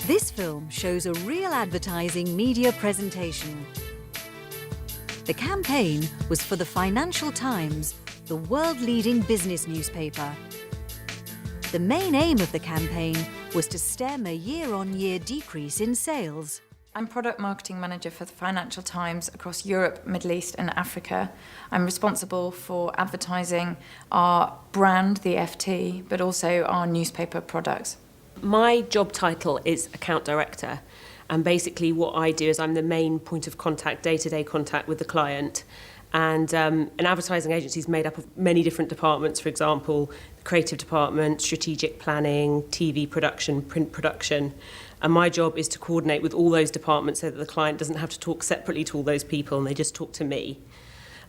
This film shows a real advertising media presentation. The campaign was for the Financial Times, the world-leading business newspaper. The main aim of the campaign was to stem a year-on-year decrease in sales. I'm Product Marketing Manager for the Financial Times across Europe, Middle East and Africa. I'm responsible for advertising our brand, the FT, but also our newspaper products. My job title is Account Director, and basically what I do is I'm the main point of contact, day-to-day contact with the client. And an advertising agency is made up of many different departments, for example, the creative department, strategic planning, TV production, print production. And my job is to coordinate with all those departments so that the client doesn't have to talk separately to all those people and they just talk to me.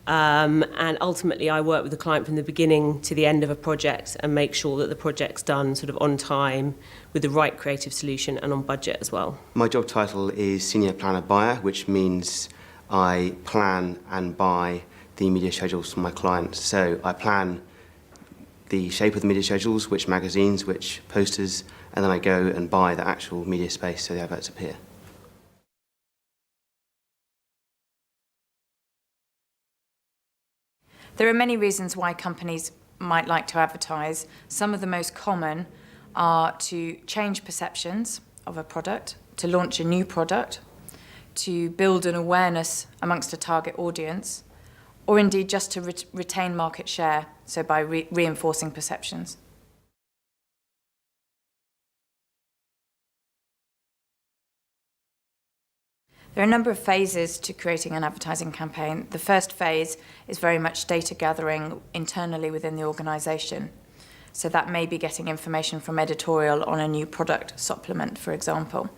And ultimately, I work with the client from the beginning to the end of a project and make sure that the project's done sort of on time with the right creative solution and on budget as well. My job title is Senior Planner Buyer, which means I plan and buy the media schedules for my clients. So I plan the shape of the media schedules, which magazines, which posters, and then I go and buy the actual media space so the adverts appear. There are many reasons why companies might like to advertise. Some of the most common are to change perceptions of a product, to launch a new product, to build an awareness amongst a target audience, or indeed just to retain market share, so by reinforcing perceptions. There are a number of phases to creating an advertising campaign. The first phase is very much data gathering internally within the organisation. So that may be getting information from editorial on a new product supplement, for example.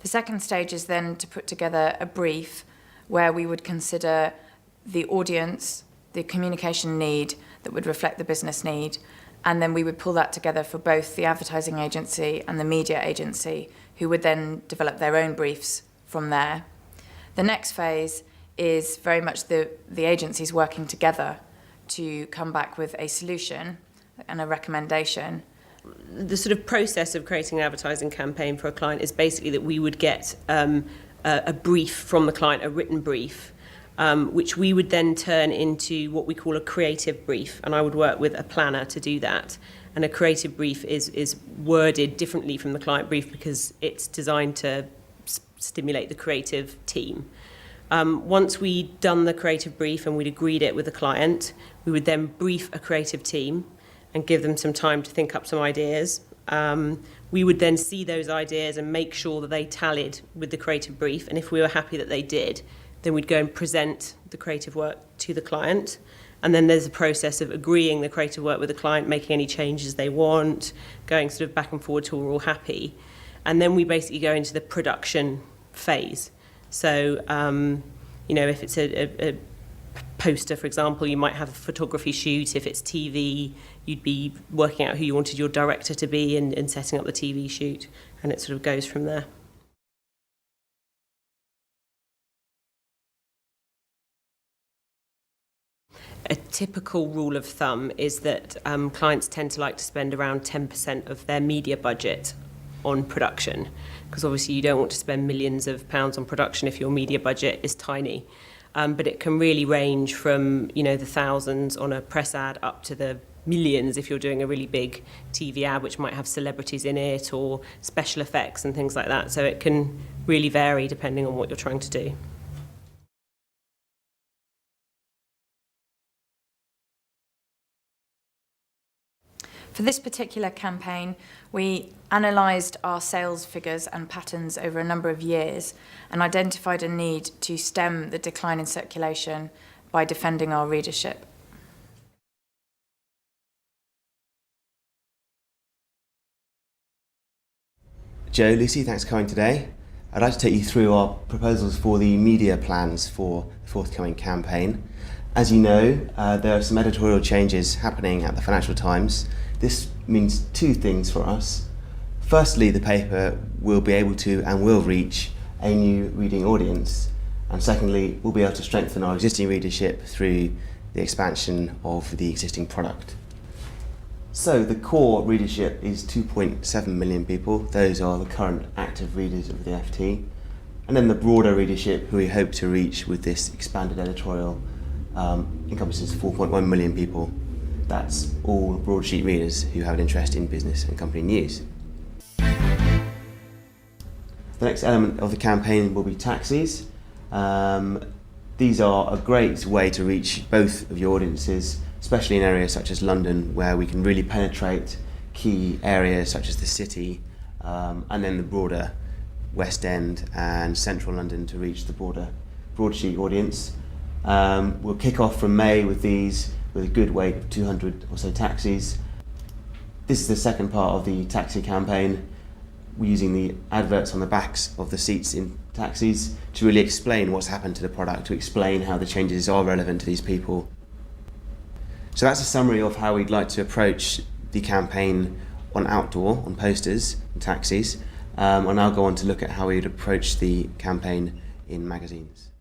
The second stage is then to put together a brief where we would consider the audience, the communication need that would reflect the business need, and then we would pull that together for both the advertising agency and the media agency, who would then develop their own briefs from there. The next phase is very much the agencies working together to come back with a solution and a recommendation. The sort of process of creating an advertising campaign for a client is basically that we would get a brief from the client, a written brief, which we would then turn into what we call a creative brief, and I would work with a planner to do that. And a creative brief is worded differently from the client brief because it's designed to stimulate the creative team. Once we'd done the creative brief and we'd agreed it with the client, we would then brief a creative team and give them some time to think up some ideas. We would then see those ideas and make sure that they tallied with the creative brief, and if we were happy that they did, then we'd go and present the creative work to the client. And then there's a process of agreeing the creative work with the client, making any changes they want, going sort of back and forward till we're all happy. And then we basically go into the production phase. So, if it's a poster, for example, you might have a photography shoot. If it's TV, you'd be working out who you wanted your director to be and setting up the TV shoot. And it sort of goes from there. A typical rule of thumb is that clients tend to like to spend around 10% of their media budget on production, because obviously you don't want to spend millions of pounds on production if your media budget is tiny. But it can really range from, the thousands on a press ad up to the millions if you're doing a really big TV ad which might have celebrities in it or special effects and things like that. So it can really vary depending on what you're trying to do. For this particular campaign, we analysed our sales figures and patterns over a number of years and identified a need to stem the decline in circulation by defending our readership. Joe, Lucy, thanks for coming today. I'd like to take you through our proposals for the media plans for the forthcoming campaign. As you know, there are some editorial changes happening at the Financial Times. This means two things for us. Firstly, the paper will be able to and will reach a new reading audience. And secondly, we'll be able to strengthen our existing readership through the expansion of the existing product. So the core readership is 2.7 million people. Those are the current active readers of the FT. And then the broader readership, who we hope to reach with this expanded editorial, encompasses 4.1 million people. That's all broadsheet readers who have an interest in business and company news. The next element of the campaign will be taxis. These are a great way to reach both of your audiences, especially in areas such as London, where we can really penetrate key areas such as the city, and then the broader West End and Central London to reach the broader broadsheet audience. We'll kick off from May with these, with a good weight of 200 or so taxis. This is the second part of the taxi campaign. We're using the adverts on the backs of the seats in taxis to really explain what's happened to the product, to explain how the changes are relevant to these people. So that's a summary of how we'd like to approach the campaign on outdoor, on posters and taxis. I'll now go on to look at how we would approach the campaign in magazines.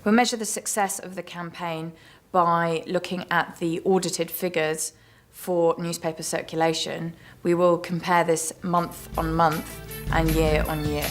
We'll measure the success of the campaign by looking at the audited figures for newspaper circulation. We will compare this month on month and year on year.